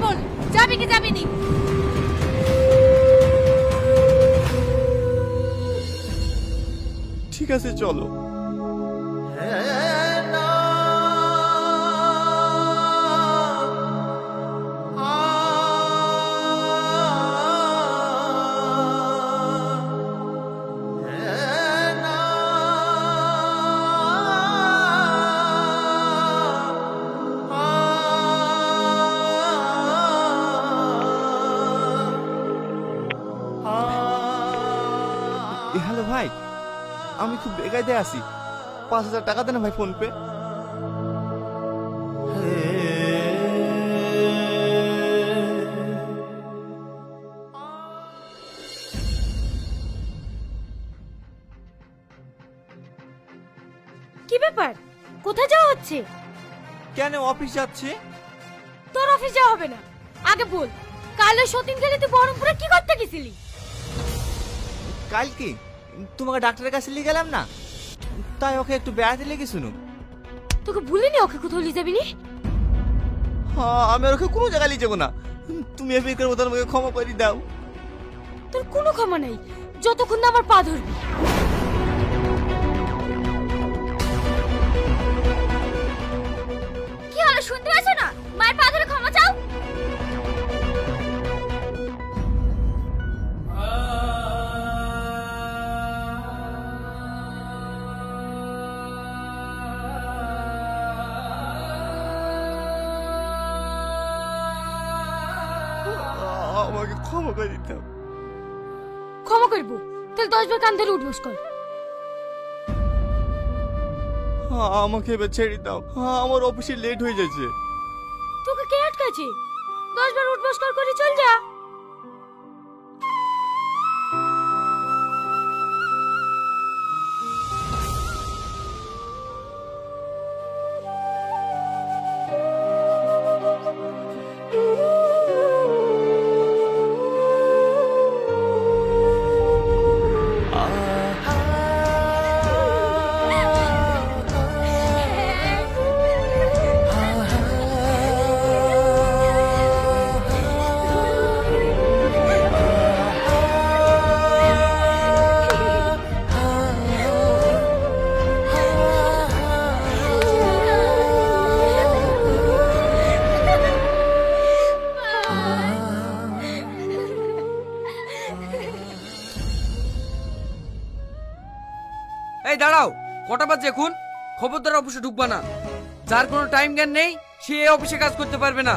বল, যাবি কি যাবি নি? ঠিক আছে চলো। হ্যালো ভাই, আমি খুব বেকায়দে আছি, 5,000 টাকা দেন ভাই ফোন পে। কি ব্যাপার, কোথায় যাওয়া হচ্ছে? কেন, অফিস যাচ্ছে। তোর অফিস যাওয়া হবে না, আগে বল কাল ওই সতীন গেলে তুই বহরমপুরে কি করতে গেছিলি? কালকে তোমাকে ডাক্তারের কাছে নিয়ে গেলাম না, তাই ওকে একটু বেড়াতে লেগে শুনো। তোকে ভুলিনি ওকে কোথাও নিয়ে যাবি নি? হ্যাঁ, আমি আর ওকে কোনো জায়গায় নিয়ে যাবো না, তুমি এফিকের মতো আমাকে ক্ষমা করে দাও। তোর কোনো ক্ষমা নাই যতক্ষণ না আমার পা ধরবি। কি হলো, শুনতে পাচ্ছ না? মায়ের পা ধরে ক্ষমা চাও। আমাকে ক্ষমা করে দাও। ক্ষমা করবো, তাহলে 10 বার কান ধরে উঠবস কর। আমাকে এবার ছেড়ে দাও, আমার অফিসে লেট হয়ে যাচ্ছে। তোকে কে আটকাছে? 10 বার উঠবস কর করে চল যা। এই দাঁড়াও, কটা বাজে এখন? খবরদার অফিসে ঢুকবা না। যার কোনো টাইম জ্ঞান নেই সে এই অফিসে কাজ করতে পারবে না।